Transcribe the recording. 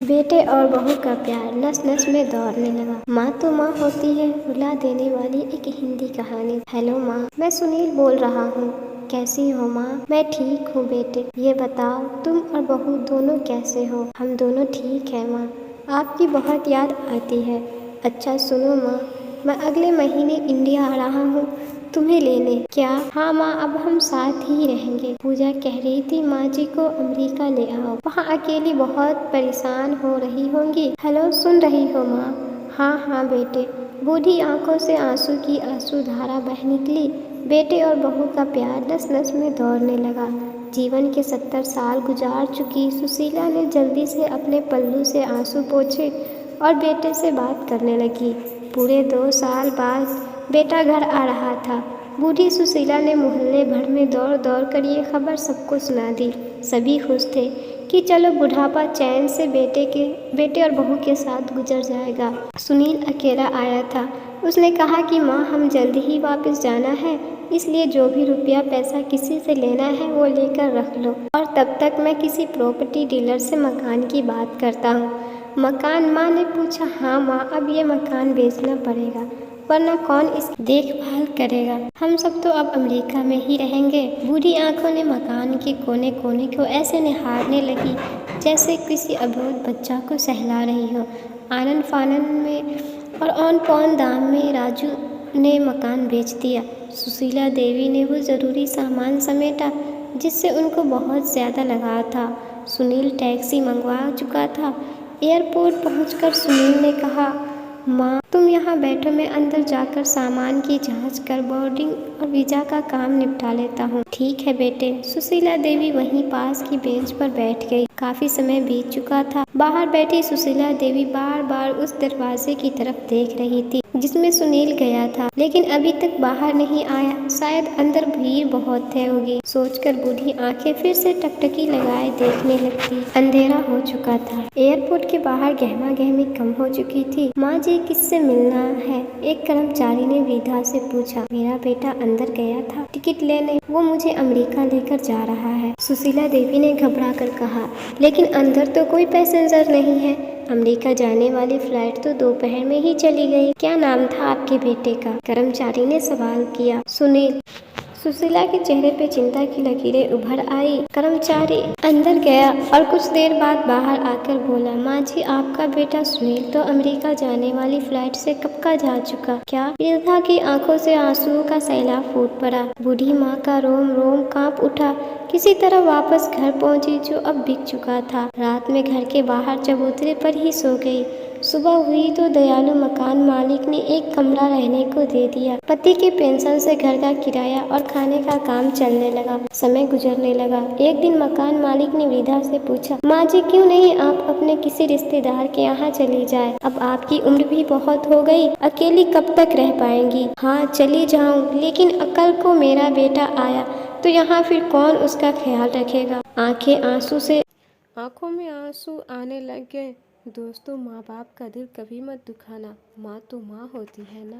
बेटे और बहू का प्यार नस नस में दौड़ने लगा। माँ तो माँ होती है, रुला देने वाली एक हिंदी कहानी। हेलो माँ, मैं सुनील बोल रहा हूँ। कैसी हो माँ? मैं ठीक हूँ बेटे। ये बताओ तुम और बहू दोनों कैसे हो? हम दोनों ठीक है माँ। आपकी बहुत याद आती है। अच्छा सुनो माँ, मैं अगले महीने इंडिया आ रहा हूँ तुम्हें लेने। क्या? हाँ माँ, अब हम साथ ही रहेंगे। पूजा कह रही थी माँ जी को अमेरिका ले आओ, वहाँ अकेली बहुत परेशान हो रही होंगी। हेलो, सुन रही हो माँ? हाँ हाँ बेटे। बूढ़ी आंखों से आंसू की आंसू धारा बह निकली। बेटे और बहू का प्यार नस नस में दौड़ने लगा। जीवन के 70 साल गुजार चुकी सुशीला ने जल्दी से अपने पल्लू से आंसू पोंछे और बेटे से बात करने लगी। पूरे 2 साल बाद बेटा घर आ रहा था। बूढ़ी सुशीला ने मोहल्ले भर में दौड़ दौड़ कर ये खबर सबको सुना दी। सभी खुश थे कि चलो बुढ़ापा चैन से बेटे और बहू के साथ गुजर जाएगा। सुनील अकेला आया था। उसने कहा कि माँ, हम जल्दी ही वापस जाना है, इसलिए जो भी रुपया पैसा किसी से लेना है वो लेकर रख लो, और तब तक मैं किसी प्रॉपर्टी डीलर से मकान की बात करता हूँ। मकान? माँ ने पूछा। हाँ माँ, अब ये मकान बेचना पड़ेगा, वरना कौन इसकी देखभाल करेगा? हम सब तो अब अमेरिका में ही रहेंगे। बूढ़ी आंखों ने मकान के कोने कोने को ऐसे निहारने लगी जैसे किसी अबोध बच्चा को सहला रही हो। आनन फानन में और औन पौन दाम में राजू ने मकान बेच दिया। सुशीला देवी ने वो ज़रूरी सामान समेटा जिससे उनको बहुत ज़्यादा लगाव था। सुनील टैक्सी मंगवा चुका था। एयरपोर्ट पहुंचकर सुनील ने कहा, माँ तुम यहाँ बैठो, मैं अंदर जाकर सामान की जांच कर बोर्डिंग और वीज़ा का काम निपटा लेता हूँ। ठीक है बेटे। सुशीला देवी वहीं पास की बेंच पर बैठ गई। काफी समय बीत चुका था। बाहर बैठी सुशीला देवी बार बार उस दरवाजे की तरफ देख रही थी जिसमें सुनील गया था, लेकिन अभी तक बाहर नहीं आया। शायद अंदर भीड़ बहुत है होगी, सोचकर बूढ़ी आंखें फिर से टकटकी लगाए देखने लगती। अंधेरा हो चुका था। एयरपोर्ट के बाहर गहमा गहमी कम हो चुकी थी। माँ जी, किससे मिलना है? एक कर्मचारी ने वृद्धा से पूछा। मेरा बेटा अंदर गया था टिकट लेने, वो मुझे अमेरिका लेकर जा रहा है, सुशीला देवी ने घबरा कर कहा। लेकिन अंदर तो कोई पैसेंजर नहीं है। अमेरिका जाने वाली फ्लाइट तो दोपहर में ही चली गई। क्या नाम था आपके बेटे का? कर्मचारी ने सवाल किया। सुनील। सुशीला के चेहरे पे चिंता की लकीरें उभर आई। कर्मचारी अंदर गया और कुछ देर बाद बाहर आकर बोला, माँ जी, आपका बेटा सुनील तो अमेरिका जाने वाली फ्लाइट से कब का जा चुका। क्या? वृद्धा की आंखों से आंसुओं का सैलाब फूट पड़ा। बूढ़ी माँ का रोम रोम कांप उठा। किसी तरह वापस घर पहुंची जो अब बिक चुका था। रात में घर के बाहर चबूतरे पर ही सो गई। सुबह हुई तो दयालु मकान मालिक ने एक कमरा रहने को दे दिया। पति के पेंशन से घर का किराया और खाने का काम चलने लगा। समय गुजरने लगा। एक दिन मकान मालिक ने वृद्धा से पूछा, माँ जी, क्यों नहीं आप अपने किसी रिश्तेदार के यहाँ चली जाए? अब आपकी उम्र भी बहुत हो गई, अकेली कब तक रह पाएंगी? हाँ, चली जाऊँ, लेकिन कल को मेरा बेटा आया तो यहाँ फिर कौन उसका ख्याल रखेगा? आंखों में आंसू आने लग गए। दोस्तों, माँ बाप का दिल कभी मत दुखाना, माँ तो माँ होती है ना।